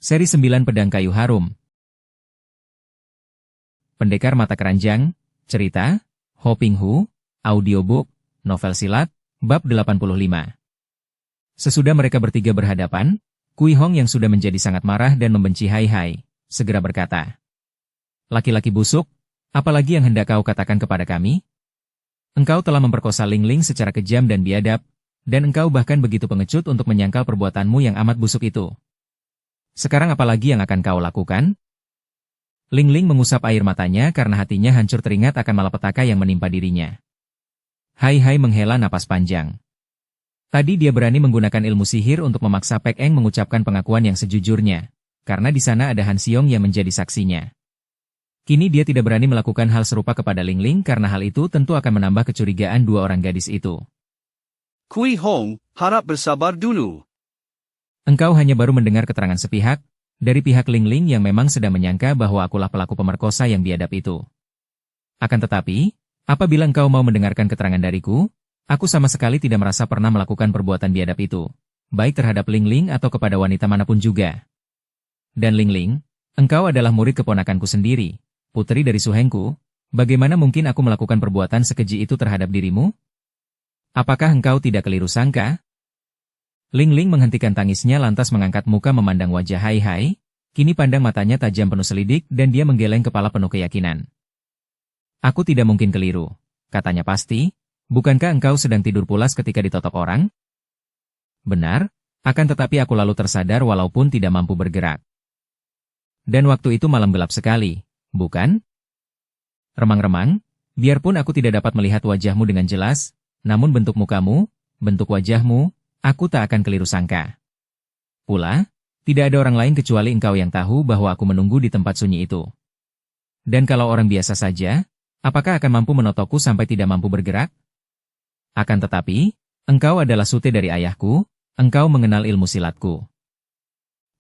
Seri 9 Pedang Kayu Harum. Pendekar Mata Keranjang, Cerita, Ho Ping Hu, Audiobook, Novel Silat, Bab 85. Sesudah mereka bertiga berhadapan, Kui Hong yang sudah menjadi sangat marah dan membenci Hai Hai, segera berkata, "Laki-laki busuk, apalagi yang hendak kau katakan kepada kami? Engkau telah memperkosa Ling Ling secara kejam dan biadab, dan engkau bahkan begitu pengecut untuk menyangkal perbuatanmu yang amat busuk itu. Sekarang apalagi yang akan kau lakukan?" Ling Ling mengusap air matanya karena hatinya hancur teringat akan malapetaka yang menimpa dirinya. Hai Hai menghela napas panjang. Tadi dia berani menggunakan ilmu sihir untuk memaksa Pek Eng mengucapkan pengakuan yang sejujurnya, karena di sana ada Han Xiong yang menjadi saksinya. Kini dia tidak berani melakukan hal serupa kepada Ling Ling karena hal itu tentu akan menambah kecurigaan dua orang gadis itu. Kui Hong, harap bersabar dulu. Engkau hanya baru mendengar keterangan sepihak, dari pihak Ling Ling yang memang sedang menyangka bahwa akulah pelaku pemerkosa yang biadab itu. Akan tetapi, apabila engkau mau mendengarkan keterangan dariku, aku sama sekali tidak merasa pernah melakukan perbuatan biadab itu, baik terhadap Ling Ling atau kepada wanita manapun juga. Dan Ling Ling, engkau adalah murid keponakanku sendiri, putri dari suhengku, bagaimana mungkin aku melakukan perbuatan sekeji itu terhadap dirimu? Apakah engkau tidak keliru sangka? Ling Ling menghentikan tangisnya lantas mengangkat muka memandang wajah Hai Hai, kini pandang matanya tajam penuh selidik dan dia menggeleng kepala penuh keyakinan. "Aku tidak mungkin keliru," katanya pasti, "bukankah engkau sedang tidur pulas ketika ditotok orang?" "Benar, akan tetapi aku lalu tersadar walaupun tidak mampu bergerak. Dan waktu itu malam gelap sekali, bukan? Remang-remang, biarpun aku tidak dapat melihat wajahmu dengan jelas, namun bentuk mukamu, bentuk wajahmu, aku tak akan keliru sangka. Pula, tidak ada orang lain kecuali engkau yang tahu bahwa aku menunggu di tempat sunyi itu. Dan kalau orang biasa saja, apakah akan mampu menotokku sampai tidak mampu bergerak? Akan tetapi, engkau adalah sute dari ayahku, engkau mengenal ilmu silatku.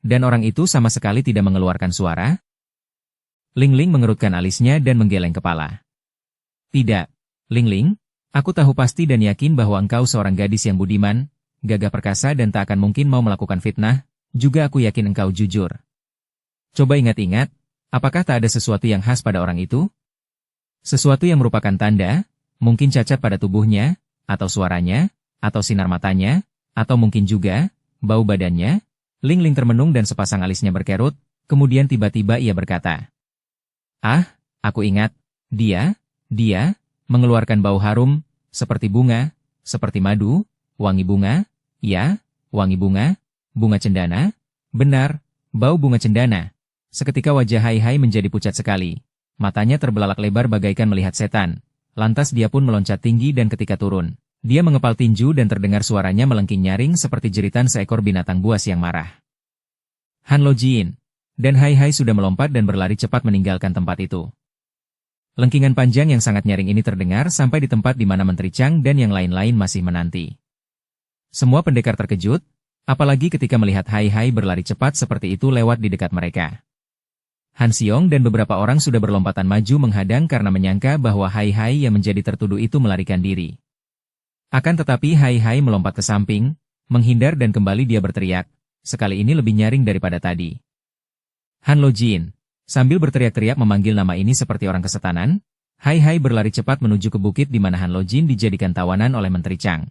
Dan orang itu sama sekali tidak mengeluarkan suara?" Ling Ling mengerutkan alisnya dan menggeleng kepala. "Tidak, Ling Ling, aku tahu pasti dan yakin bahwa engkau seorang gadis yang budiman, gagah perkasa dan tak akan mungkin mau melakukan fitnah, juga aku yakin engkau jujur. Coba ingat-ingat, apakah tak ada sesuatu yang khas pada orang itu? Sesuatu yang merupakan tanda, mungkin cacat pada tubuhnya, atau suaranya, atau sinar matanya, atau mungkin juga, bau badannya?" Ling Ling termenung dan sepasang alisnya berkerut, kemudian tiba-tiba ia berkata, "Ah, aku ingat, dia mengeluarkan bau harum, seperti bunga, seperti madu, wangi bunga, ya, wangi bunga, bunga cendana, benar, bau bunga cendana." Seketika wajah Hai Hai menjadi pucat sekali, matanya terbelalak lebar bagaikan melihat setan, lantas dia pun meloncat tinggi dan ketika turun, dia mengepal tinju dan terdengar suaranya melengking nyaring seperti jeritan seekor binatang buas yang marah. "Han Lo Jin!" Dan Hai Hai sudah melompat dan berlari cepat meninggalkan tempat itu. Lengkingan panjang yang sangat nyaring ini terdengar sampai di tempat di mana Menteri Chang dan yang lain-lain masih menanti. Semua pendekar terkejut, apalagi ketika melihat Hai Hai berlari cepat seperti itu lewat di dekat mereka. Han Xiong dan beberapa orang sudah berlompatan maju menghadang karena menyangka bahwa Hai Hai yang menjadi tertuduh itu melarikan diri. Akan tetapi Hai Hai melompat ke samping, menghindar dan kembali dia berteriak, sekali ini lebih nyaring daripada tadi. "Han Lo Jin!" Sambil berteriak-teriak memanggil nama ini seperti orang kesetanan, Hai Hai berlari cepat menuju ke bukit di mana Han Lo Jin dijadikan tawanan oleh Menteri Chang.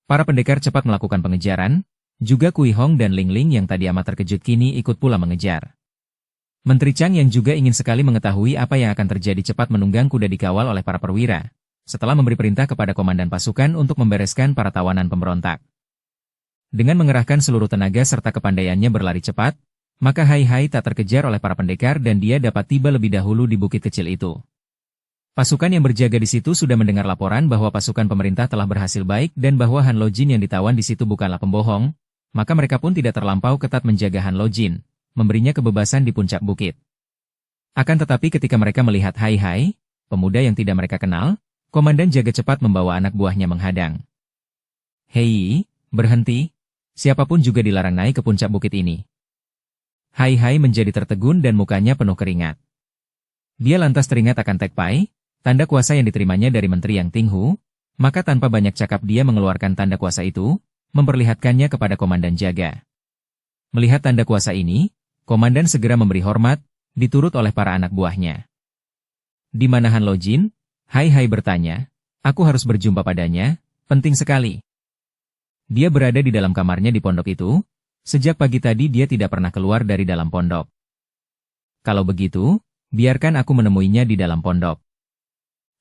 Para pendekar cepat melakukan pengejaran, juga Kui Hong dan Ling Ling yang tadi amat terkejut kini ikut pula mengejar. Menteri Chang yang juga ingin sekali mengetahui apa yang akan terjadi cepat menunggang kuda dikawal oleh para perwira, setelah memberi perintah kepada komandan pasukan untuk membereskan para tawanan pemberontak. Dengan mengerahkan seluruh tenaga serta kepandaiannya berlari cepat, maka Hai Hai tak terkejar oleh para pendekar dan dia dapat tiba lebih dahulu di bukit kecil itu. Pasukan yang berjaga di situ sudah mendengar laporan bahwa pasukan pemerintah telah berhasil baik dan bahwa Han Lo Jin yang ditawan di situ bukanlah pembohong, maka mereka pun tidak terlampau ketat menjaga Han Lo Jin, memberinya kebebasan di puncak bukit. Akan tetapi ketika mereka melihat Hai Hai, pemuda yang tidak mereka kenal, komandan jaga cepat membawa anak buahnya menghadang. "Hei, berhenti, siapapun juga dilarang naik ke puncak bukit ini." Hai Hai menjadi tertegun dan mukanya penuh keringat. Dia lantas teringat akan Tek Pai, tanda kuasa yang diterimanya dari Menteri Yang Tinghu, maka tanpa banyak cakap dia mengeluarkan tanda kuasa itu, memperlihatkannya kepada komandan jaga. Melihat tanda kuasa ini, komandan segera memberi hormat, diturut oleh para anak buahnya. Di mana Han Lojin? Hai Hai bertanya, aku harus berjumpa padanya, penting sekali. Dia berada di dalam kamarnya di pondok itu, sejak pagi tadi dia tidak pernah keluar dari dalam pondok. Kalau begitu, biarkan aku menemuinya di dalam pondok.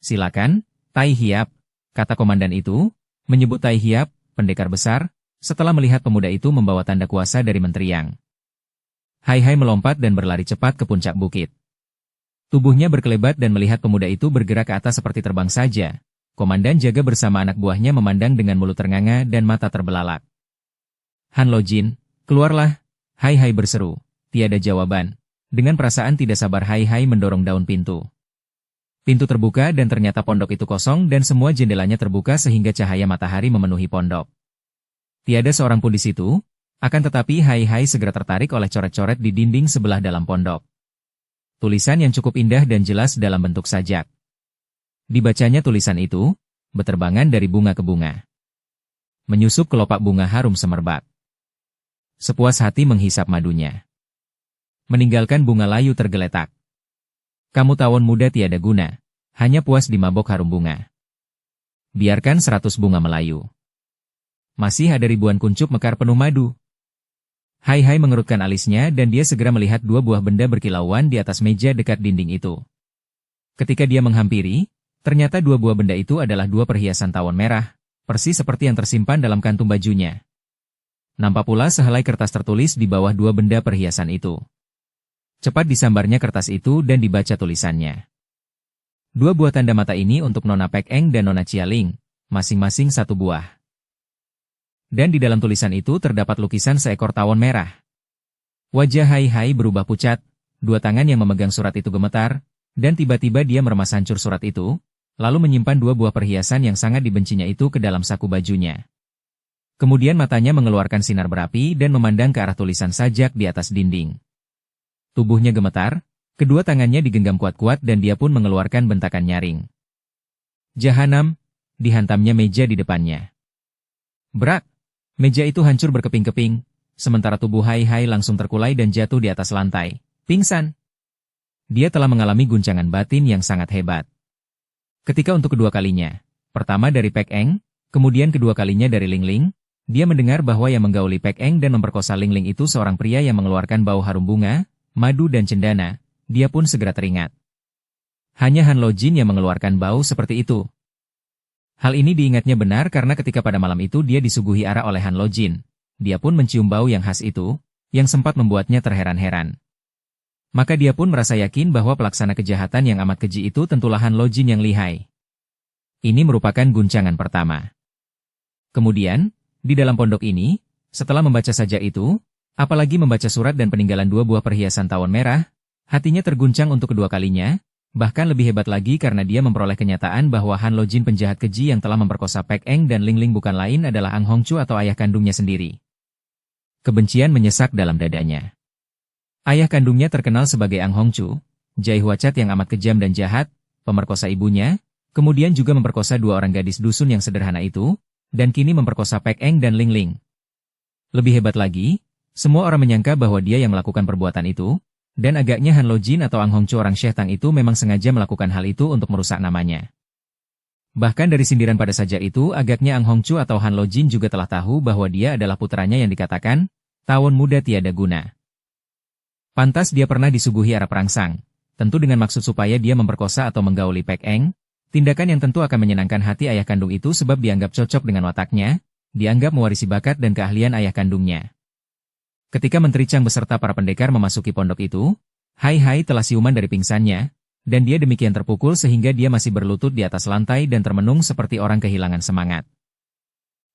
Silakan, Tai Hiap, kata komandan itu, menyebut Tai Hiap, pendekar besar, setelah melihat pemuda itu membawa tanda kuasa dari Menteri Yang. Hai Hai melompat dan berlari cepat ke puncak bukit. Tubuhnya berkelebat dan melihat pemuda itu bergerak ke atas seperti terbang saja. Komandan jaga bersama anak buahnya memandang dengan mulut ternganga dan mata terbelalak. Han Lojin, keluarlah, Hai Hai berseru, tiada jawaban. Dengan perasaan tidak sabar Hai Hai mendorong daun pintu. Pintu terbuka dan ternyata pondok itu kosong dan semua jendelanya terbuka sehingga cahaya matahari memenuhi pondok. Tiada seorang pun di situ, akan tetapi Hai Hai segera tertarik oleh coret-coret di dinding sebelah dalam pondok. Tulisan yang cukup indah dan jelas dalam bentuk sajak. Dibacanya tulisan itu, beterbangan dari bunga ke bunga. Menyusup kelopak bunga harum semerbak. Sepuas hati menghisap madunya. Meninggalkan bunga layu tergeletak. Kamu tawon muda tiada guna, hanya puas di mabok harum bunga. Biarkan 100 bunga melayu. Masih ada ribuan kuncup mekar penuh madu. Hai Hai mengerutkan alisnya dan dia segera melihat dua buah benda berkilauan di atas meja dekat dinding itu. Ketika dia menghampiri, ternyata dua buah benda itu adalah dua perhiasan tawon merah, persis seperti yang tersimpan dalam kantung bajunya. Nampak pula sehelai kertas tertulis di bawah dua benda perhiasan itu. Cepat disambarnya kertas itu dan dibaca tulisannya. Dua buah tanda mata ini untuk Nona Pek Eng dan Nona Chialing, masing-masing 1 buah. Dan di dalam tulisan itu terdapat lukisan seekor tawon merah. Wajah Hai Hai berubah pucat, dua tangan yang memegang surat itu gemetar, dan tiba-tiba dia meremas hancur surat itu, lalu menyimpan dua buah perhiasan yang sangat dibencinya itu ke dalam saku bajunya. Kemudian matanya mengeluarkan sinar berapi dan memandang ke arah tulisan sajak di atas dinding. Tubuhnya gemetar, kedua tangannya digenggam kuat-kuat dan dia pun mengeluarkan bentakan nyaring. Jahanam, dihantamnya meja di depannya. Brak! Meja itu hancur berkeping-keping, sementara tubuh Hai Hai langsung terkulai dan jatuh di atas lantai, pingsan. Dia telah mengalami guncangan batin yang sangat hebat. Ketika untuk kedua kalinya, pertama dari Pek Eng, kemudian kedua kalinya dari Ling Ling, dia mendengar bahwa yang menggauli Pek Eng dan memperkosa Ling Ling itu seorang pria yang mengeluarkan bau harum bunga, madu dan cendana, dia pun segera teringat. Hanya Han Lojin yang mengeluarkan bau seperti itu. Hal ini diingatnya benar karena ketika pada malam itu dia disuguhi arak oleh Han Lojin. Dia pun mencium bau yang khas itu, yang sempat membuatnya terheran-heran. Maka dia pun merasa yakin bahwa pelaksana kejahatan yang amat keji itu tentulah Han Lojin yang lihai. Ini merupakan guncangan pertama. Kemudian, di dalam pondok ini, setelah membaca sajak itu, apalagi membaca surat dan peninggalan dua buah perhiasan tawon merah, hatinya terguncang untuk kedua kalinya. Bahkan lebih hebat lagi karena dia memperoleh kenyataan bahwa Han Lojin penjahat keji yang telah memperkosa Pek Eng dan Ling Ling bukan lain adalah Ang Hongchu atau ayah kandungnya sendiri. Kebencian menyesak dalam dadanya. Ayah kandungnya terkenal sebagai Ang Hongchu, Jai Huacat yang amat kejam dan jahat, pemerkosa ibunya, kemudian juga memperkosa dua orang gadis dusun yang sederhana itu, dan kini memperkosa Pek Eng dan Ling Ling. Lebih hebat lagi, semua orang menyangka bahwa dia yang melakukan perbuatan itu, dan agaknya Han Lojin atau Ang Hongchu orang Syekh Tang itu memang sengaja melakukan hal itu untuk merusak namanya. Bahkan dari sindiran pada sajak itu agaknya Ang Hongchu atau Han Lojin juga telah tahu bahwa dia adalah putranya yang dikatakan, tawon muda tiada guna. Pantas dia pernah disuguhi arak perangsang, tentu dengan maksud supaya dia memperkosa atau menggauli Pek Eng, tindakan yang tentu akan menyenangkan hati ayah kandung itu sebab dianggap cocok dengan wataknya, dianggap mewarisi bakat dan keahlian ayah kandungnya. Ketika Menteri Chang beserta para pendekar memasuki pondok itu, Hai Hai telah siuman dari pingsannya, dan dia demikian terpukul sehingga dia masih berlutut di atas lantai dan termenung seperti orang kehilangan semangat.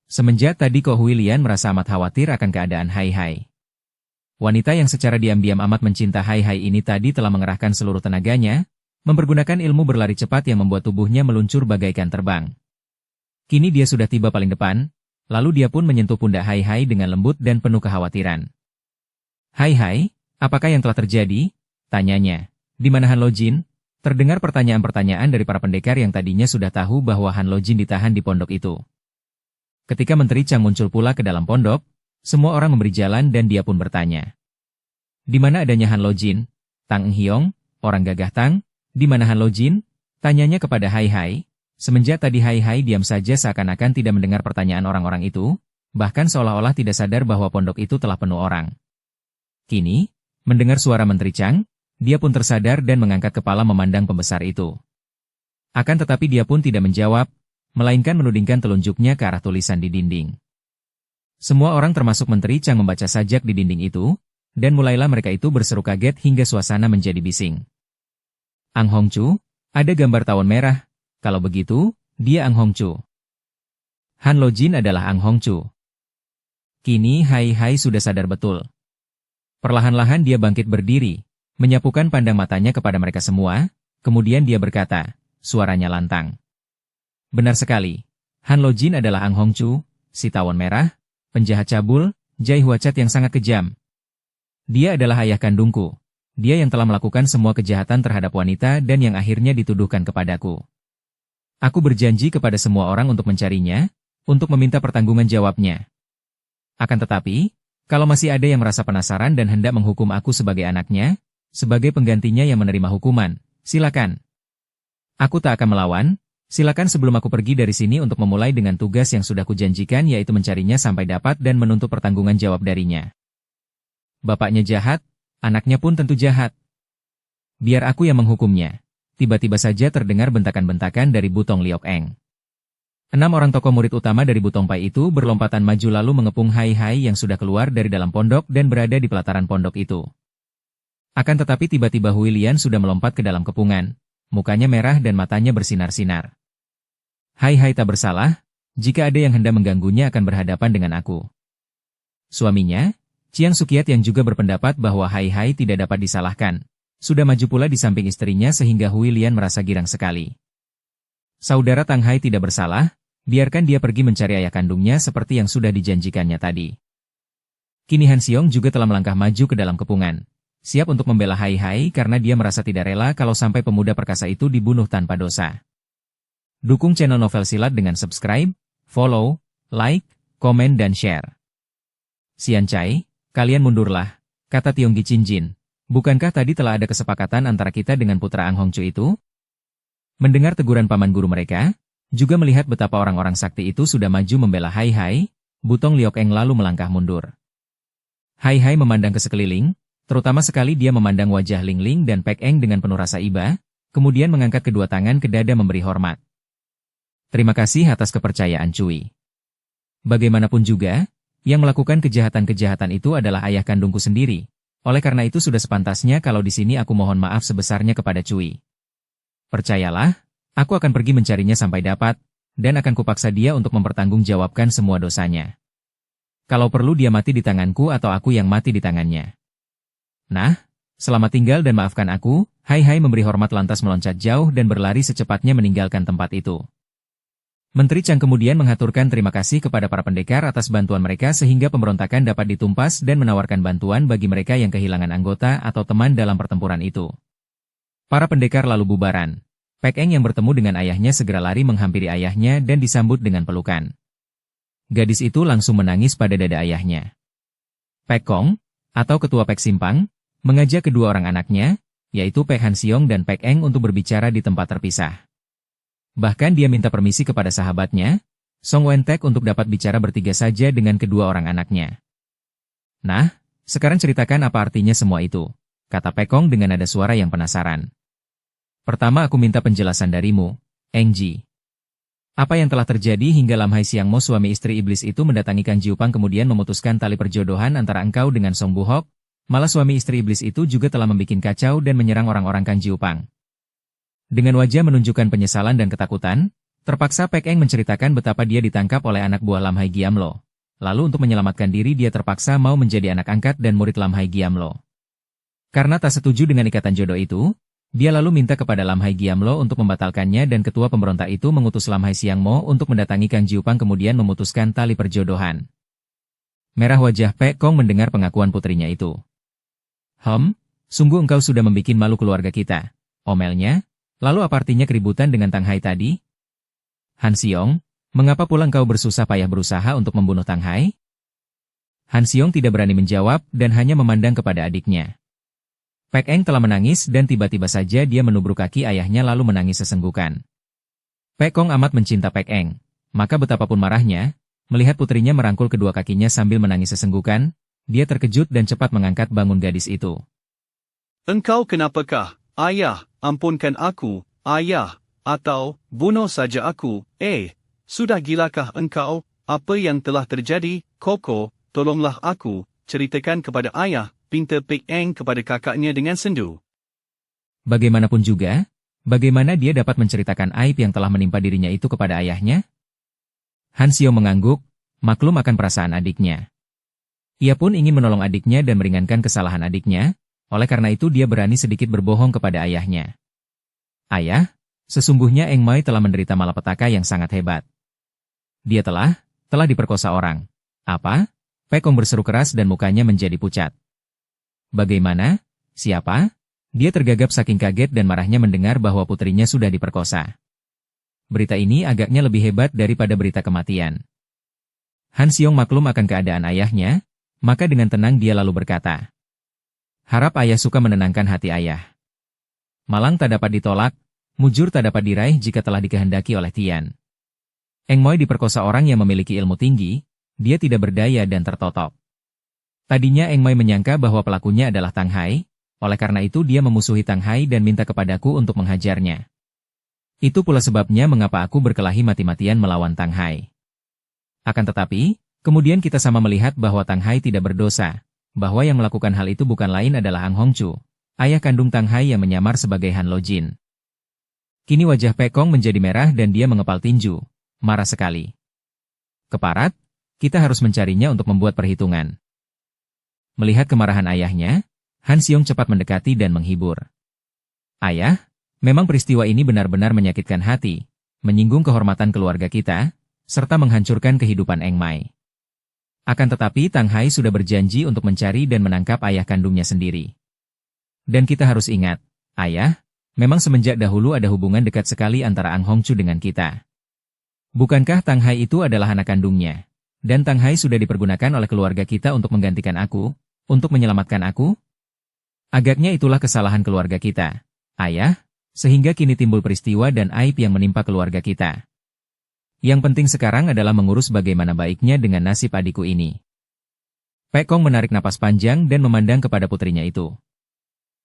Semenjak tadi Ko Hui Lian merasa amat khawatir akan keadaan Hai Hai. Wanita yang secara diam-diam amat mencinta Hai Hai ini tadi telah mengerahkan seluruh tenaganya, mempergunakan ilmu berlari cepat yang membuat tubuhnya meluncur bagaikan terbang. Kini dia sudah tiba paling depan, lalu dia pun menyentuh pundak Hai Hai dengan lembut dan penuh kekhawatiran. Hai Hai, apakah yang telah terjadi? Tanyanya. Di mana Han Lojin? Terdengar pertanyaan-pertanyaan dari para pendekar yang tadinya sudah tahu bahwa Han Lojin ditahan di pondok itu. Ketika Menteri Chang muncul pula ke dalam pondok, Semua orang memberi jalan dan dia pun bertanya. Di mana adanya Han Lojin? Tang Eng Hiong, orang gagah Tang, di mana Han Lojin? Tanyanya kepada Hai Hai. Semenjak tadi Hai Hai diam saja seakan-akan tidak mendengar pertanyaan orang-orang itu, bahkan seolah-olah tidak sadar bahwa pondok itu telah penuh orang. Kini, mendengar suara Menteri Chang, dia pun tersadar dan mengangkat kepala memandang pembesar itu. Akan tetapi dia pun tidak menjawab, melainkan menudingkan telunjuknya ke arah tulisan di dinding. Semua orang termasuk Menteri Chang membaca sajak di dinding itu, dan mulailah mereka itu berseru kaget hingga suasana menjadi bising. Ang Hongchu, ada gambar tawon merah, kalau begitu, dia Ang Hongchu. Han Lojin adalah Ang Hongchu. Kini Hai Hai sudah sadar betul. Perlahan-lahan dia bangkit berdiri, menyapukan pandang matanya kepada mereka semua, kemudian dia berkata, suaranya lantang. Benar sekali, Han Lojin adalah Ang Hongchu, si tawon merah, penjahat cabul, Jai Huacat yang sangat kejam. Dia adalah ayah kandungku. Dia yang telah melakukan semua kejahatan terhadap wanita dan yang akhirnya dituduhkan kepadaku. Aku berjanji kepada semua orang untuk mencarinya, untuk meminta pertanggungan jawabnya. Akan tetapi, kalau masih ada yang merasa penasaran dan hendak menghukum aku sebagai anaknya, sebagai penggantinya yang menerima hukuman, silakan. Aku tak akan melawan, silakan sebelum aku pergi dari sini untuk memulai dengan tugas yang sudah kujanjikan yaitu mencarinya sampai dapat dan menuntut pertanggungan jawab darinya. Bapaknya jahat, anaknya pun tentu jahat. Biar aku yang menghukumnya. Tiba-tiba saja terdengar bentakan-bentakan dari Butong Liok Eng. 6 orang tokoh murid utama dari Butong Pai itu berlompatan maju lalu mengepung Hai Hai yang sudah keluar dari dalam pondok dan berada di pelataran pondok itu. Akan tetapi tiba-tiba Hui Lian sudah melompat ke dalam kepungan. Mukanya merah dan matanya bersinar-sinar. Hai Hai tak bersalah, jika ada yang hendak mengganggunya akan berhadapan dengan aku. Suaminya, Chiang Sukiat yang juga berpendapat bahwa Hai Hai tidak dapat disalahkan, sudah maju pula di samping istrinya sehingga Hui Lian merasa girang sekali. Saudara Tang Hai tidak bersalah, biarkan dia pergi mencari ayah kandungnya seperti yang sudah dijanjikannya tadi. Kini Han Xiong juga telah melangkah maju ke dalam kepungan, siap untuk membela Hai Hai karena dia merasa tidak rela kalau sampai pemuda perkasa itu dibunuh tanpa dosa. Dukung channel Novel Silat dengan subscribe, follow, like, komen dan share. Sian Chai, kalian mundurlah, kata Tionggi Chinjin. Bukankah tadi telah ada kesepakatan antara kita dengan putra Ang Hongchu itu? Mendengar teguran paman guru mereka, juga melihat betapa orang-orang sakti itu sudah maju membela Hai Hai, Butong Liok Eng lalu melangkah mundur. Hai Hai memandang ke sekeliling, terutama sekali dia memandang wajah Ling Ling dan Pek Eng dengan penuh rasa iba, kemudian mengangkat kedua tangan ke dada memberi hormat. Terima kasih atas kepercayaan Cui. Bagaimanapun juga, yang melakukan kejahatan-kejahatan itu adalah ayah kandungku sendiri. Oleh karena itu sudah sepantasnya kalau di sini aku mohon maaf sebesarnya kepada Cui. Percayalah, aku akan pergi mencarinya sampai dapat, dan akan kupaksa dia untuk mempertanggungjawabkan semua dosanya. Kalau perlu dia mati di tanganku atau aku yang mati di tangannya. Nah, selamat tinggal dan maafkan aku, Hai Hai memberi hormat lantas meloncat jauh dan berlari secepatnya meninggalkan tempat itu. Menteri Chang kemudian menghaturkan terima kasih kepada para pendekar atas bantuan mereka sehingga pemberontakan dapat ditumpas dan menawarkan bantuan bagi mereka yang kehilangan anggota atau teman dalam pertempuran itu. Para pendekar lalu bubaran. Pek Eng yang bertemu dengan ayahnya segera lari menghampiri ayahnya dan disambut dengan pelukan. Gadis itu langsung menangis pada dada ayahnya. Pek Kong, atau ketua Pek Simpang, mengajak kedua orang anaknya, yaitu Pek Han Xiong dan Pek Eng untuk berbicara di tempat terpisah. Bahkan dia minta permisi kepada sahabatnya, Song Wen-tek untuk dapat bicara bertiga saja dengan kedua orang anaknya. Nah, sekarang ceritakan apa artinya semua itu, kata Pek Kong dengan nada suara yang penasaran. Pertama aku minta penjelasan darimu, Eng Ji. Apa yang telah terjadi hingga Lam Hai Siang Mo suami istri iblis itu mendatangi Kang Jiupang kemudian memutuskan tali perjodohan antara engkau dengan Song Buhok, malah suami istri iblis itu juga telah membuat kacau dan menyerang orang-orang Kang Jiupang. Dengan wajah menunjukkan penyesalan dan ketakutan, terpaksa Pek Eng menceritakan betapa dia ditangkap oleh anak buah Lam Hai Giamlo. Lalu untuk menyelamatkan diri dia terpaksa mau menjadi anak angkat dan murid Lam Hai Giamlo. Karena tak setuju dengan ikatan jodoh itu, dia lalu minta kepada Lam Hai Giamlo untuk membatalkannya dan ketua pemberontak itu mengutus Lam Hai Siang Mo untuk mendatangi Kang Jiupang kemudian memutuskan tali perjodohan. Merah wajah Pek Kong mendengar pengakuan putrinya itu. Sungguh engkau sudah membuat malu keluarga kita, omelnya. Lalu apa artinya keributan dengan Tang Hai tadi? Han Xiong, mengapa pula engkau bersusah payah berusaha untuk membunuh Tang Hai? Han Xiong tidak berani menjawab dan hanya memandang kepada adiknya. Pek Eng telah menangis dan tiba-tiba saja dia menubruk kaki ayahnya lalu menangis sesenggukan. Pek Kong amat mencinta Pek Eng, maka betapapun marahnya, melihat putrinya merangkul kedua kakinya sambil menangis sesenggukan, dia terkejut dan cepat mengangkat bangun gadis itu. Engkau kenapakah, ayah, ampunkan aku, ayah, atau, bunuh saja aku, sudah gilakah engkau, apa yang telah terjadi, Koko, tolonglah aku, ceritakan kepada ayah, pinta Pek Eng kepada kakaknya dengan sendu. Bagaimanapun juga, bagaimana dia dapat menceritakan aib yang telah menimpa dirinya itu kepada ayahnya? Han Xiong mengangguk, maklum akan perasaan adiknya. Ia pun ingin menolong adiknya dan meringankan kesalahan adiknya, oleh karena itu dia berani sedikit berbohong kepada ayahnya. Ayah, sesungguhnya Eng Mai telah menderita malapetaka yang sangat hebat. Dia telah diperkosa orang. Apa? Pek Kong berseru keras dan mukanya menjadi pucat. Bagaimana? Siapa? Dia tergagap saking kaget dan marahnya mendengar bahwa putrinya sudah diperkosa. Berita ini agaknya lebih hebat daripada berita kematian. Han Xiong maklum akan keadaan ayahnya, maka dengan tenang dia lalu berkata, "Harap ayah suka menenangkan hati ayah. Malang tak dapat ditolak, mujur tak dapat diraih jika telah dikehendaki oleh Tian. Eng Moi diperkosa orang yang memiliki ilmu tinggi, dia tidak berdaya dan tertotok. Tadinya Eng Mai menyangka bahwa pelakunya adalah Tang Hai, oleh karena itu dia memusuhi Tang Hai dan minta kepadaku untuk menghajarnya. Itu pula sebabnya mengapa aku berkelahi mati-matian melawan Tang Hai. Akan tetapi, kemudian kita sama melihat bahwa Tang Hai tidak berdosa, bahwa yang melakukan hal itu bukan lain adalah Ang Hongchu, ayah kandung Tang Hai yang menyamar sebagai Han Lo Jin." Kini wajah Pek Kong menjadi merah dan dia mengepal tinju, marah sekali. "Keparat, kita harus mencarinya untuk membuat perhitungan." Melihat kemarahan ayahnya, Han Xiong cepat mendekati dan menghibur. "Ayah, memang peristiwa ini benar-benar menyakitkan hati, menyinggung kehormatan keluarga kita, serta menghancurkan kehidupan Eng Mai. Akan tetapi Tang Hai sudah berjanji untuk mencari dan menangkap ayah kandungnya sendiri. Dan kita harus ingat, ayah, memang semenjak dahulu ada hubungan dekat sekali antara Ang Hongchu dengan kita. Bukankah Tang Hai itu adalah anak kandungnya? Dan Tang Hai sudah dipergunakan oleh keluarga kita untuk menggantikan aku, untuk menyelamatkan aku? Agaknya itulah kesalahan keluarga kita, ayah, sehingga kini timbul peristiwa dan aib yang menimpa keluarga kita. Yang penting sekarang adalah mengurus bagaimana baiknya dengan nasib adikku ini." Pek Kong menarik napas panjang dan memandang kepada putrinya itu.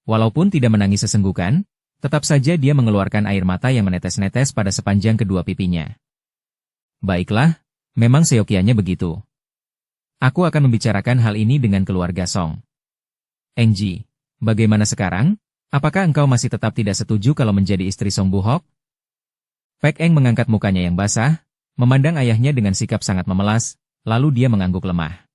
Walaupun tidak menangis sesenggukan, tetap saja dia mengeluarkan air mata yang menetes-netes pada sepanjang kedua pipinya. "Baiklah, memang seyogianya begitu. Aku akan membicarakan hal ini dengan keluarga Song. Eng Ji, bagaimana sekarang? Apakah engkau masih tetap tidak setuju kalau menjadi istri Song Buhok?" Pek Eng mengangkat mukanya yang basah, memandang ayahnya dengan sikap sangat memelas, lalu dia mengangguk lemah.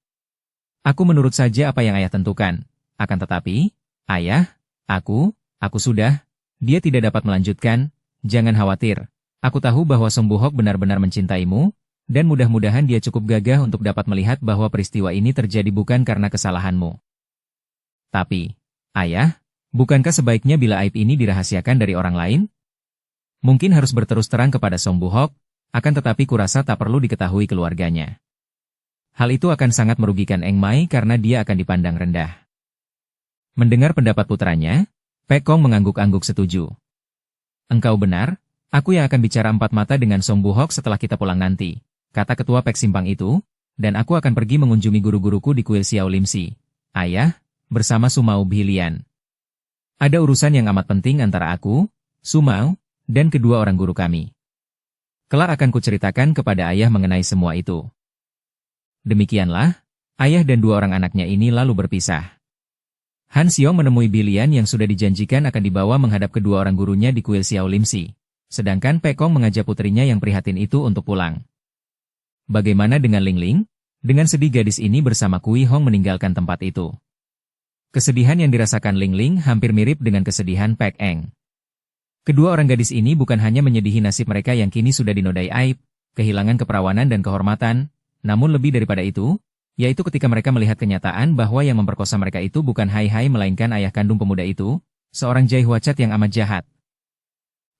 "Aku menurut saja apa yang ayah tentukan, akan tetapi, ayah, aku sudah." Dia tidak dapat melanjutkan, "Jangan khawatir, aku tahu bahwa Song Buhok benar-benar mencintaimu, dan mudah-mudahan dia cukup gagah untuk dapat melihat bahwa peristiwa ini terjadi bukan karena kesalahanmu. Tapi, ayah, bukankah sebaiknya bila aib ini dirahasiakan dari orang lain? Mungkin harus berterus terang kepada Song Buhok, akan tetapi kurasa tak perlu diketahui keluarganya. Hal itu akan sangat merugikan Eng Mai karena dia akan dipandang rendah." Mendengar pendapat putranya, Pek Kong mengangguk-angguk setuju. "Engkau benar, aku yang akan bicara empat mata dengan Song Buhok setelah kita pulang nanti," kata ketua Pek Simpang itu, "dan aku akan pergi mengunjungi guru-guruku di kuil Xiao Lim Si, ayah, bersama Sumau Bhilian. Ada urusan yang amat penting antara aku, Sumau, dan kedua orang guru kami. Kelak akan kuceritakan kepada ayah mengenai semua itu." Demikianlah, ayah dan dua orang anaknya ini lalu berpisah. Han Xiong menemui Bilian yang sudah dijanjikan akan dibawa menghadap kedua orang gurunya di kuil Xiao Lim Si, sedangkan Pek Kong mengajak putrinya yang prihatin itu untuk pulang. Bagaimana dengan Ling Ling? Dengan sedih gadis ini bersama Kui Hong meninggalkan tempat itu. Kesedihan yang dirasakan Ling Ling hampir mirip dengan kesedihan Pek Eng. Kedua orang gadis ini bukan hanya menyedihi nasib mereka yang kini sudah dinodai aib, kehilangan keperawanan dan kehormatan, namun lebih daripada itu, yaitu ketika mereka melihat kenyataan bahwa yang memperkosa mereka itu bukan Hai Hai melainkan ayah kandung pemuda itu, seorang Jai Huacat yang amat jahat.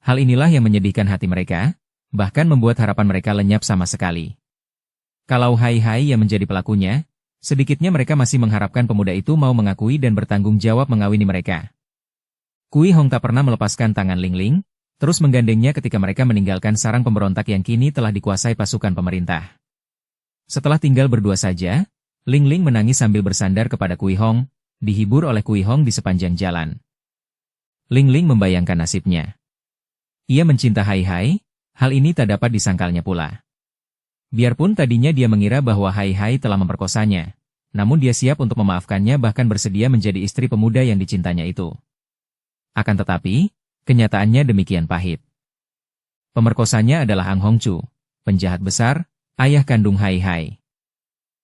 Hal inilah yang menyedihkan hati mereka, bahkan membuat harapan mereka lenyap sama sekali. Kalau Hai Hai yang menjadi pelakunya, Sedikitnya mereka masih mengharapkan pemuda itu mau mengakui dan bertanggung jawab mengawini mereka. Kui Hong tak pernah melepaskan tangan Ling Ling, terus menggandengnya ketika mereka meninggalkan sarang pemberontak yang kini telah dikuasai pasukan pemerintah. Setelah tinggal berdua saja, Ling Ling menangis sambil bersandar kepada Kui Hong, dihibur oleh Kui Hong di sepanjang jalan. Ling Ling membayangkan nasibnya. Ia mencinta Hai Hai, hal ini tak dapat disangkalnya pula. Biarpun tadinya dia mengira bahwa Hai Hai telah memperkosanya, namun dia siap untuk memaafkannya bahkan bersedia menjadi istri pemuda yang dicintanya itu. Akan tetapi, kenyataannya demikian pahit. Pemerkosanya adalah Ang Hongchu, penjahat besar, ayah kandung Hai Hai.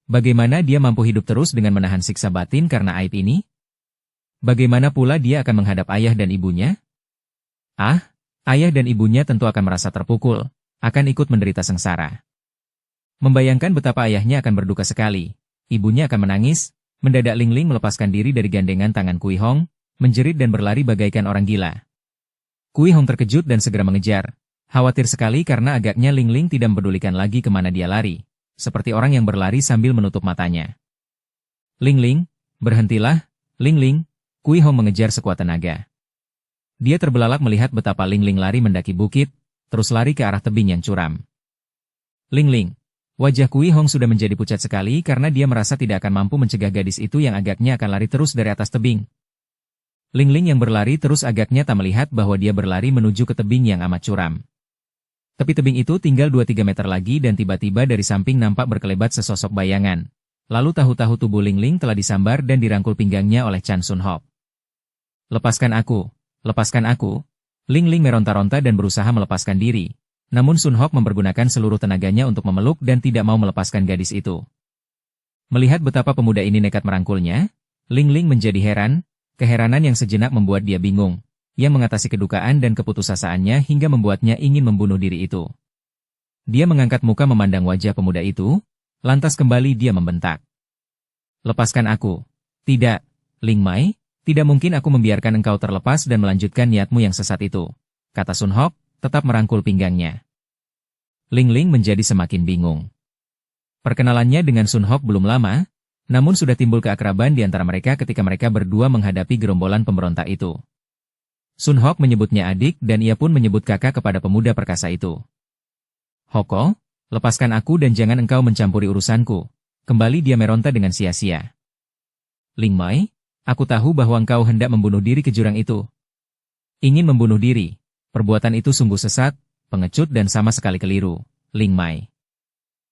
Bagaimana dia mampu hidup terus dengan menahan siksa batin karena aib ini? Bagaimana pula dia akan menghadap ayah dan ibunya? Ayah dan ibunya tentu akan merasa terpukul, akan ikut menderita sengsara. Membayangkan betapa ayahnya akan berduka sekali, ibunya akan menangis, mendadak Ling Ling melepaskan diri dari gandengan tangan Kui Hong, menjerit dan berlari bagaikan orang gila. Kui Hong terkejut dan segera mengejar, khawatir sekali karena agaknya Ling Ling tidak mempedulikan lagi kemana dia lari, seperti orang yang berlari sambil menutup matanya. Ling Ling, berhentilah, Ling Ling, Kui Hong mengejar sekuat tenaga. Dia terbelalak melihat betapa Ling Ling lari mendaki bukit, terus lari ke arah tebing yang curam. Ling Ling. Wajah Kui Hong sudah menjadi pucat sekali karena dia merasa tidak akan mampu mencegah gadis itu yang agaknya akan lari terus dari atas tebing. Ling Ling yang berlari terus agaknya tak melihat bahwa dia berlari menuju ke tebing yang amat curam. Tepi tebing itu tinggal 2-3 meter lagi dan tiba-tiba dari samping nampak berkelebat sesosok bayangan. Lalu tahu-tahu tubuh Ling Ling telah disambar dan dirangkul pinggangnya oleh Chan Sun Hok. Lepaskan aku, lepaskan aku. Ling Ling meronta-ronta dan berusaha melepaskan diri. Namun Sun Hok mempergunakan seluruh tenaganya untuk memeluk dan tidak mau melepaskan gadis itu. Melihat betapa pemuda ini nekat merangkulnya, Ling Ling menjadi heran, keheranan yang sejenak membuat dia bingung, yang mengatasi kedukaan dan keputusasaannya hingga membuatnya ingin membunuh diri itu. Dia mengangkat muka memandang wajah pemuda itu, lantas kembali dia membentak. Lepaskan aku. Tidak, Ling Mai, tidak mungkin aku membiarkan engkau terlepas dan melanjutkan niatmu yang sesat itu, kata Sun Hok, tetap merangkul pinggangnya. Ling Ling menjadi semakin bingung. Perkenalannya dengan Sun Hok belum lama, namun sudah timbul keakraban di antara mereka ketika mereka berdua menghadapi gerombolan pemberontak itu. Sun Hok menyebutnya adik dan ia pun menyebut kakak kepada pemuda perkasa itu. Hoko, lepaskan aku dan jangan engkau mencampuri urusanku. Kembali dia meronta dengan sia-sia. Ling Mai, aku tahu bahwa engkau hendak membunuh diri ke jurang itu. Ingin membunuh diri. Perbuatan itu sungguh sesat, pengecut dan sama sekali keliru, Ling Mai.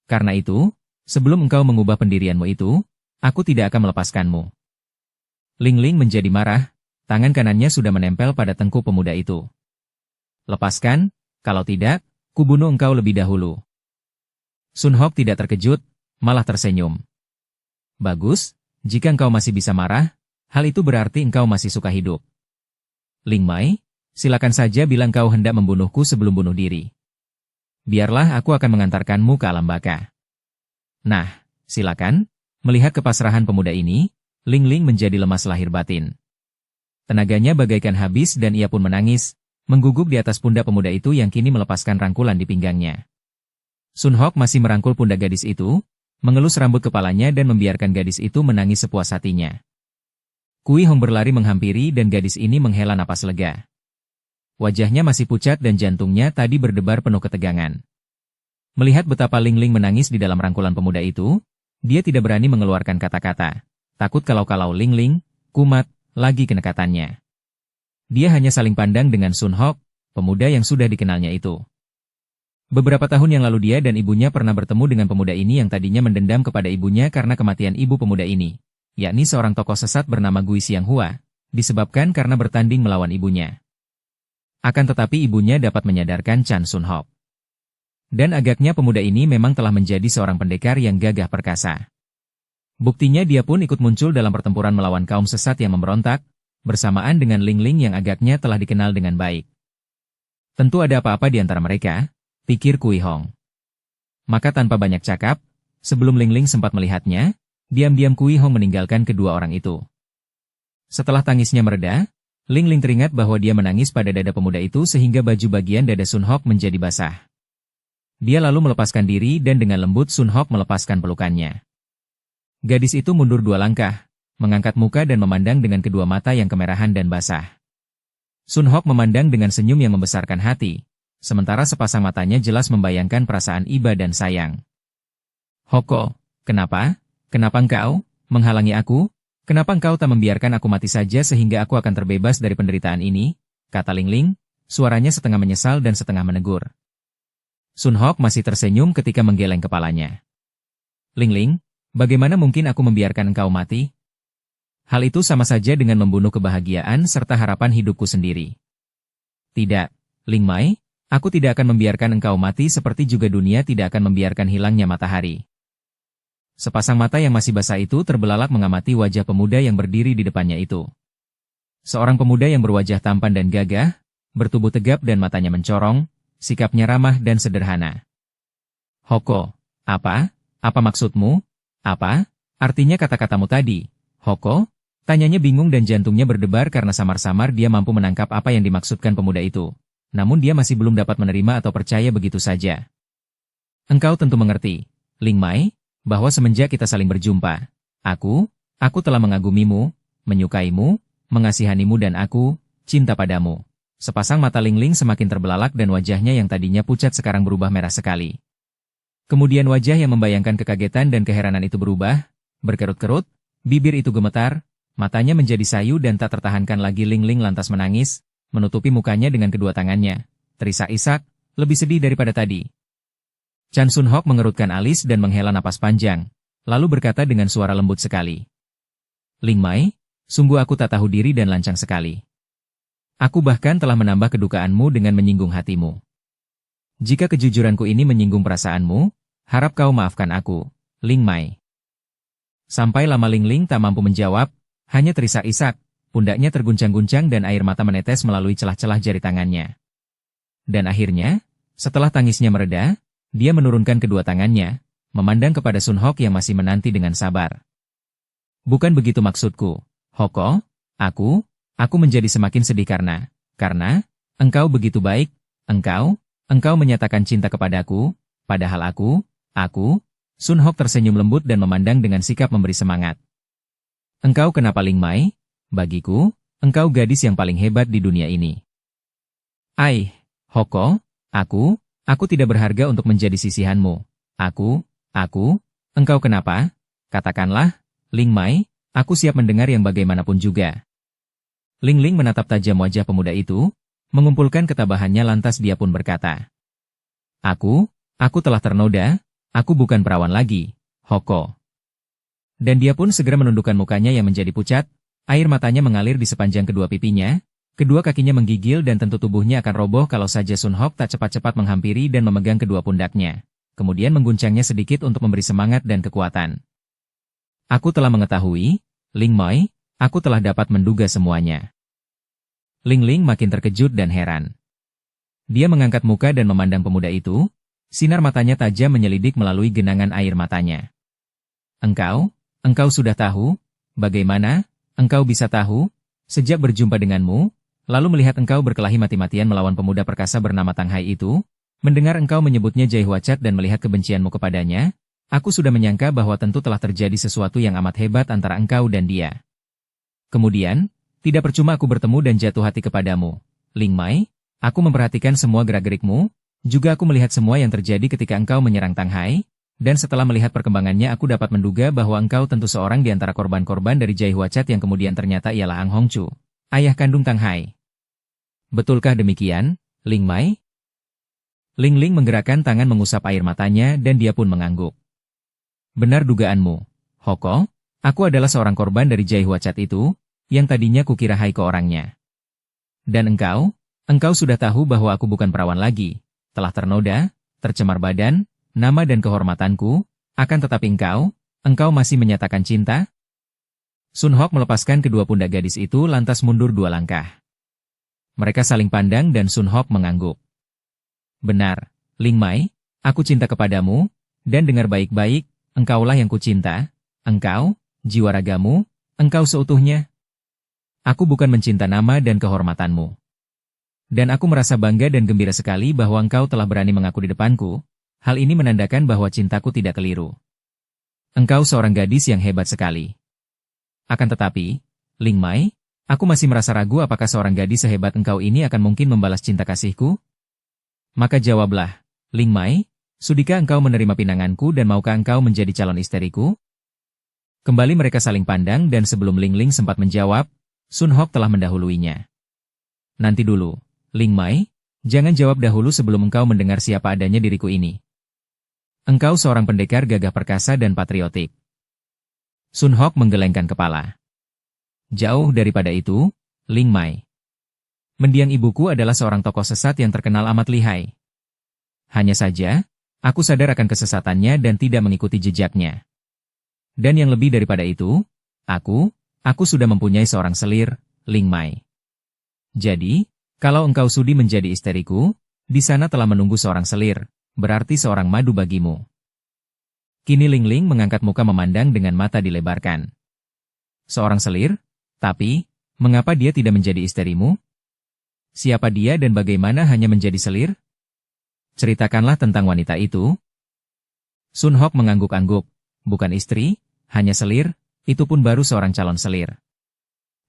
Karena itu, sebelum engkau mengubah pendirianmu itu, aku tidak akan melepaskanmu. Ling Ling menjadi marah, tangan kanannya sudah menempel pada tengkuk pemuda itu. Lepaskan, kalau tidak, kubunuh engkau lebih dahulu. Sun Hok tidak terkejut, malah tersenyum. Bagus, jika engkau masih bisa marah, hal itu berarti engkau masih suka hidup. Ling Mai, silakan saja bilang kau hendak membunuhku sebelum bunuh diri. Biarlah aku akan mengantarkanmu ke alam baka. Nah, silakan. Melihat kepasrahan pemuda ini, Ling Ling menjadi lemas lahir batin. Tenaganya bagaikan habis dan ia pun menangis, mengguguk di atas pundak pemuda itu yang kini melepaskan rangkulan di pinggangnya. Sun Hok masih merangkul pundak gadis itu, mengelus rambut kepalanya dan membiarkan gadis itu menangis sepuas hatinya. Kui Hong berlari menghampiri dan gadis ini menghela napas lega. Wajahnya masih pucat dan jantungnya tadi berdebar penuh ketegangan. Melihat betapa Ling Ling menangis di dalam rangkulan pemuda itu, dia tidak berani mengeluarkan kata-kata. Takut kalau Ling Ling, kumat, lagi kenekatannya. Dia hanya saling pandang dengan Sun Hok, pemuda yang sudah dikenalnya itu. Beberapa tahun yang lalu dia dan ibunya pernah bertemu dengan pemuda ini yang tadinya mendendam kepada ibunya karena kematian ibu pemuda ini, yakni seorang tokoh sesat bernama Gui Xianghua, disebabkan karena bertanding melawan ibunya. Akan tetapi ibunya dapat menyadarkan Chan Sun Hok. Dan agaknya pemuda ini memang telah menjadi seorang pendekar yang gagah perkasa. Buktinya dia pun ikut muncul dalam pertempuran melawan kaum sesat yang memberontak, bersamaan dengan Ling Ling yang agaknya telah dikenal dengan baik. Tentu ada apa-apa di antara mereka, pikir Kui Hong. Maka tanpa banyak cakap, sebelum Ling Ling sempat melihatnya, diam-diam Kui Hong meninggalkan kedua orang itu. Setelah tangisnya mereda, Ling Ling teringat bahwa dia menangis pada dada pemuda itu sehingga baju bagian dada Sun Hok menjadi basah. Dia lalu melepaskan diri dan dengan lembut Sun Hok melepaskan pelukannya. Gadis itu mundur 2 langkah, mengangkat muka dan memandang dengan kedua mata yang kemerahan dan basah. Sun Hok memandang dengan senyum yang membesarkan hati, sementara sepasang matanya jelas membayangkan perasaan iba dan sayang. Hoko, kenapa? Kenapa engkau menghalangi aku? Kenapa engkau tak membiarkan aku mati saja sehingga aku akan terbebas dari penderitaan ini? Kata Ling Ling, suaranya setengah menyesal dan setengah menegur. Sun Hok masih tersenyum ketika menggeleng kepalanya. Ling Ling, bagaimana mungkin aku membiarkan engkau mati? Hal itu sama saja dengan membunuh kebahagiaan serta harapan hidupku sendiri. Tidak, Ling Mai, aku tidak akan membiarkan engkau mati seperti juga dunia tidak akan membiarkan hilangnya matahari. Sepasang mata yang masih basah itu terbelalak mengamati wajah pemuda yang berdiri di depannya itu. Seorang pemuda yang berwajah tampan dan gagah, bertubuh tegap dan matanya mencorong, sikapnya ramah dan sederhana. Hoko, apa? Apa maksudmu? Apa? Artinya kata-katamu tadi, Hoko? Tanyanya bingung dan jantungnya berdebar karena samar-samar dia mampu menangkap apa yang dimaksudkan pemuda itu. Namun dia masih belum dapat menerima atau percaya begitu saja. Engkau tentu mengerti, Ling Mai, bahwa semenjak kita saling berjumpa, aku telah mengagumimu, menyukaimu, mengasihanimu dan aku, cinta padamu. Sepasang mata Ling Ling semakin terbelalak dan wajahnya yang tadinya pucat sekarang berubah merah sekali. Kemudian wajah yang membayangkan kekagetan dan keheranan itu berubah, berkerut-kerut, bibir itu gemetar, matanya menjadi sayu dan tak tertahankan lagi. Ling Ling lantas menangis, menutupi mukanya dengan kedua tangannya, terisak-isak, lebih sedih daripada tadi. Chan Sun Hok mengerutkan alis dan menghela napas panjang, lalu berkata dengan suara lembut sekali. Ling Mai, sungguh aku tak tahu diri dan lancang sekali. Aku bahkan telah menambah kedukaanmu dengan menyinggung hatimu. Jika kejujuranku ini menyinggung perasaanmu, harap kau maafkan aku, Ling Mai. Sampai lama Ling Ling tak mampu menjawab, hanya terisak-isak, pundaknya terguncang-guncang dan air mata menetes melalui celah-celah jari tangannya. Dan akhirnya, setelah tangisnya mereda, dia menurunkan kedua tangannya, memandang kepada Sun Hok yang masih menanti dengan sabar. Bukan begitu maksudku, Hoko, aku menjadi semakin sedih karena, engkau begitu baik, engkau menyatakan cinta kepadaku, padahal aku, Sun Hok tersenyum lembut dan memandang dengan sikap memberi semangat. Engkau kenapa Ling Mai? Bagiku, engkau gadis yang paling hebat di dunia ini. Hoko, aku tidak berharga untuk menjadi sisihanmu. Engkau kenapa? Katakanlah, Ling Mai, aku siap mendengar yang bagaimanapun juga. Ling Ling menatap tajam wajah pemuda itu, mengumpulkan ketabahannya lantas dia pun berkata. Aku telah ternoda, aku bukan perawan lagi, Hoko. Dan dia pun segera menundukkan mukanya yang menjadi pucat, air matanya mengalir di sepanjang kedua pipinya, kedua kakinya menggigil dan tentu tubuhnya akan roboh kalau saja Sun Hok tak cepat-cepat menghampiri dan memegang kedua pundaknya, kemudian mengguncangnya sedikit untuk memberi semangat dan kekuatan. Aku telah mengetahui, Ling Mai, aku telah dapat menduga semuanya. Ling Ling makin terkejut dan heran. Dia mengangkat muka dan memandang pemuda itu, sinar matanya tajam menyelidik melalui genangan air matanya. Engkau sudah tahu? Bagaimana? Engkau bisa tahu? Sejak berjumpa denganmu, lalu melihat engkau berkelahi mati-matian melawan pemuda perkasa bernama Tang Hai itu, mendengar engkau menyebutnya Jai Huacat dan melihat kebencianmu kepadanya, aku sudah menyangka bahwa tentu telah terjadi sesuatu yang amat hebat antara engkau dan dia. Kemudian, tidak percuma aku bertemu dan jatuh hati kepadamu, Ling Mai, aku memperhatikan semua gerak-gerikmu, juga aku melihat semua yang terjadi ketika engkau menyerang Tang Hai, dan setelah melihat perkembangannya aku dapat menduga bahwa engkau tentu seorang di antara korban-korban dari Jai Huacat yang kemudian ternyata ialah Ang Hongchu, ayah kandung Tang Hai. Betulkah demikian, Ling Mai? Ling Ling menggerakkan tangan mengusap air matanya dan dia pun mengangguk. Benar dugaanmu, Hoko, aku adalah seorang korban dari Jai Huacat itu, yang tadinya kukira Haiko orangnya. Dan engkau sudah tahu bahwa aku bukan perawan lagi, telah ternoda, tercemar badan, nama dan kehormatanku, akan tetapi engkau masih menyatakan cinta? Sun Hok melepaskan kedua pundak gadis itu lantas mundur 2 langkah. Mereka saling pandang dan Sun Hok mengangguk. Benar, Ling Mai, aku cinta kepadamu, dan dengar baik-baik, engkaulah yang kucinta, engkau, jiwa ragamu, engkau seutuhnya. Aku bukan mencinta nama dan kehormatanmu. Dan aku merasa bangga dan gembira sekali bahwa engkau telah berani mengaku di depanku, hal ini menandakan bahwa cintaku tidak keliru. engkau seorang gadis yang hebat sekali. Akan tetapi, Ling Mai, aku masih merasa ragu apakah seorang gadis sehebat engkau ini akan mungkin membalas cinta kasihku? Maka jawablah, Ling Mai, sudikah engkau menerima pinanganku dan maukah engkau menjadi calon istriku? Kembali mereka saling pandang dan sebelum Ling Ling sempat menjawab, Sun Hok telah mendahuluinya. Nanti dulu, Ling Mai, jangan jawab dahulu sebelum engkau mendengar siapa adanya diriku ini. Engkau seorang pendekar gagah perkasa dan patriotik. Sun Hok menggelengkan kepala. Jauh daripada itu, Ling Mai. Mendiang ibuku adalah seorang tokoh sesat yang terkenal amat lihai. Hanya saja, aku sadar akan kesesatannya dan tidak mengikuti jejaknya. Dan yang lebih daripada itu, aku sudah mempunyai seorang selir, Ling Mai. Jadi, kalau engkau sudi menjadi istriku, di sana telah menunggu seorang selir, berarti seorang madu bagimu. Kini Ling Ling mengangkat muka memandang dengan mata dilebarkan. Seorang selir? Tapi, mengapa dia tidak menjadi istrimu? Siapa dia dan bagaimana hanya menjadi selir? Ceritakanlah tentang wanita itu. Sun Hok mengangguk-angguk. Bukan istri, hanya selir, itu pun baru seorang calon selir.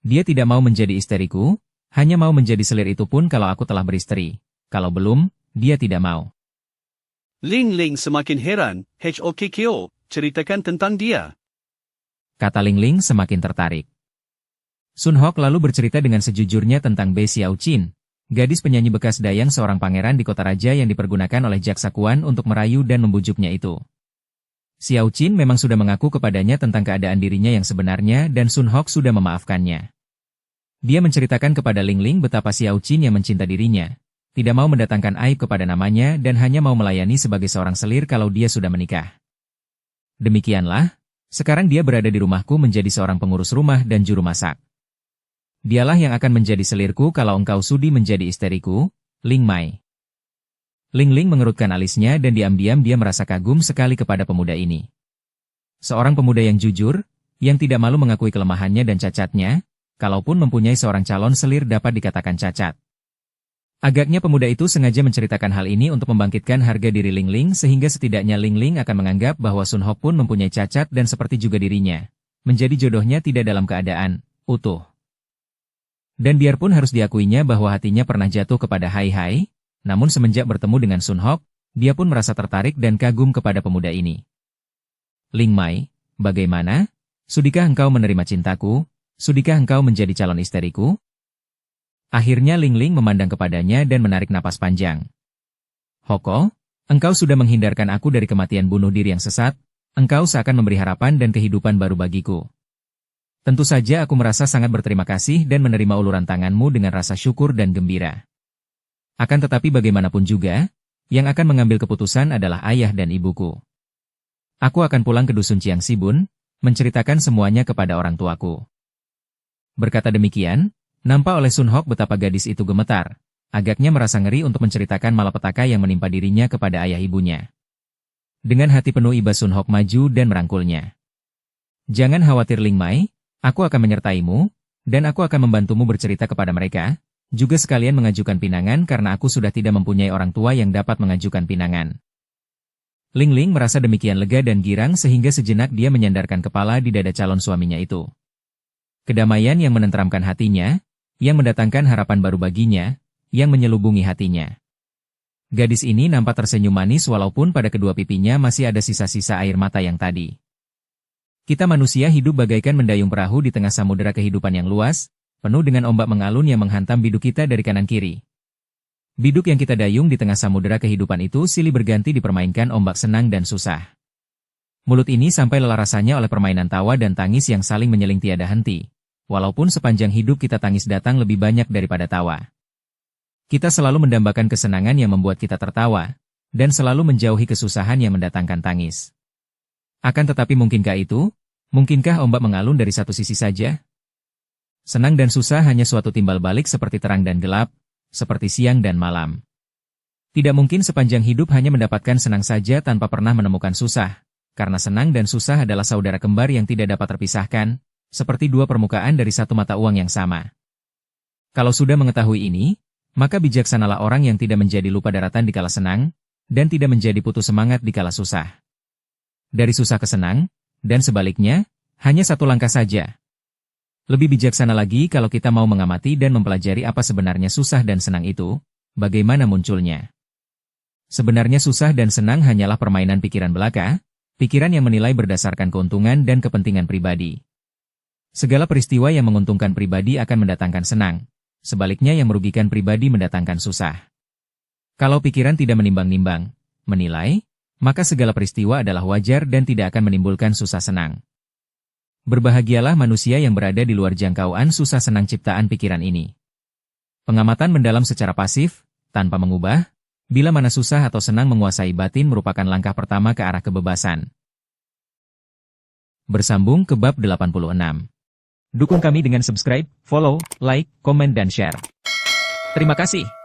Dia tidak mau menjadi istriku, hanya mau menjadi selir itu pun kalau aku telah beristri. Kalau belum, dia tidak mau. Ling Ling semakin heran, HOKKO, ceritakan tentang dia. Kata Ling Ling semakin tertarik. Sun Hok lalu bercerita dengan sejujurnya tentang Bei Xiaoqin, gadis penyanyi bekas dayang seorang pangeran di kota raja yang dipergunakan oleh jaksa Kuan untuk merayu dan membujuknya itu. Xiaoqin memang sudah mengaku kepadanya tentang keadaan dirinya yang sebenarnya dan Sun Hok sudah memaafkannya. Dia menceritakan kepada Ling Ling betapa Xiaoqin yang mencinta dirinya, tidak mau mendatangkan aib kepada namanya dan hanya mau melayani sebagai seorang selir kalau dia sudah menikah. Demikianlah, sekarang dia berada di rumahku menjadi seorang pengurus rumah dan juru masak. Dialah yang akan menjadi selirku kalau engkau sudi menjadi istriku, Ling Mai. Ling Ling mengerutkan alisnya dan diam-diam dia merasa kagum sekali kepada pemuda ini. Seorang pemuda yang jujur, yang tidak malu mengakui kelemahannya dan cacatnya, kalaupun mempunyai seorang calon selir dapat dikatakan cacat. Agaknya pemuda itu sengaja menceritakan hal ini untuk membangkitkan harga diri Ling Ling sehingga setidaknya Ling Ling akan menganggap bahwa Sun Hok pun mempunyai cacat dan seperti juga dirinya, menjadi jodohnya tidak dalam keadaan utuh. Dan biarpun harus diakuinya bahwa hatinya pernah jatuh kepada Hai Hai, namun semenjak bertemu dengan Sun Hok, dia pun merasa tertarik dan kagum kepada pemuda ini. Ling Mai, bagaimana? Sudikah engkau menerima cintaku? Sudikah engkau menjadi calon istriku? Akhirnya Ling Ling memandang kepadanya dan menarik napas panjang. Hoko, engkau sudah menghindarkan aku dari kematian bunuh diri yang sesat, engkau seakan memberi harapan dan kehidupan baru bagiku. Tentu saja aku merasa sangat berterima kasih dan menerima uluran tanganmu dengan rasa syukur dan gembira. Akan tetapi bagaimanapun juga, yang akan mengambil keputusan adalah ayah dan ibuku. Aku akan pulang ke dusun Ciang Sibun, menceritakan semuanya kepada orang tuaku. Berkata demikian, nampak oleh Sun Hok betapa gadis itu gemetar, agaknya merasa ngeri untuk menceritakan malapetaka yang menimpa dirinya kepada ayah ibunya. Dengan hati penuh iba Sun Hok maju dan merangkulnya. Jangan khawatir Ling Mai, aku akan menyertaimu, dan aku akan membantumu bercerita kepada mereka, juga sekalian mengajukan pinangan karena aku sudah tidak mempunyai orang tua yang dapat mengajukan pinangan. Ling Ling merasa demikian lega dan girang sehingga sejenak dia menyandarkan kepala di dada calon suaminya itu. Kedamaian yang menenteramkan hatinya, yang mendatangkan harapan baru baginya, yang menyelubungi hatinya. Gadis ini nampak tersenyum manis walaupun pada kedua pipinya masih ada sisa-sisa air mata yang tadi. Kita manusia hidup bagaikan mendayung perahu di tengah samudera kehidupan yang luas, penuh dengan ombak mengalun yang menghantam biduk kita dari kanan kiri. Biduk yang kita dayung di tengah samudera kehidupan itu silih berganti dipermainkan ombak senang dan susah. Mulut ini sampai lelah rasanya oleh permainan tawa dan tangis yang saling menyeling tiada henti, walaupun sepanjang hidup kita tangis datang lebih banyak daripada tawa. Kita selalu mendambakan kesenangan yang membuat kita tertawa, dan selalu menjauhi kesusahan yang mendatangkan tangis. Akan tetapi mungkinkah itu? Mungkinkah ombak mengalun dari satu sisi saja? Senang dan susah hanya suatu timbal balik seperti terang dan gelap, seperti siang dan malam. Tidak mungkin sepanjang hidup hanya mendapatkan senang saja tanpa pernah menemukan susah, karena senang dan susah adalah saudara kembar yang tidak dapat terpisahkan, seperti dua permukaan dari satu mata uang yang sama. Kalau sudah mengetahui ini, maka bijaksanalah orang yang tidak menjadi lupa daratan dikala senang, dan tidak menjadi putus semangat dikala susah. Dari susah ke senang, dan sebaliknya, hanya satu langkah saja. Lebih bijaksana lagi kalau kita mau mengamati dan mempelajari apa sebenarnya susah dan senang itu, bagaimana munculnya. Sebenarnya susah dan senang hanyalah permainan pikiran belaka, pikiran yang menilai berdasarkan keuntungan dan kepentingan pribadi. Segala peristiwa yang menguntungkan pribadi akan mendatangkan senang, sebaliknya yang merugikan pribadi mendatangkan susah. Kalau pikiran tidak menimbang-nimbang, menilai, maka segala peristiwa adalah wajar dan tidak akan menimbulkan susah senang. Berbahagialah manusia yang berada di luar jangkauan susah senang ciptaan pikiran ini. Pengamatan mendalam secara pasif, tanpa mengubah, bila mana susah atau senang menguasai batin merupakan langkah pertama ke arah kebebasan. Bersambung ke bab 86. Dukung kami dengan subscribe, follow, like, komen dan share. Terima kasih.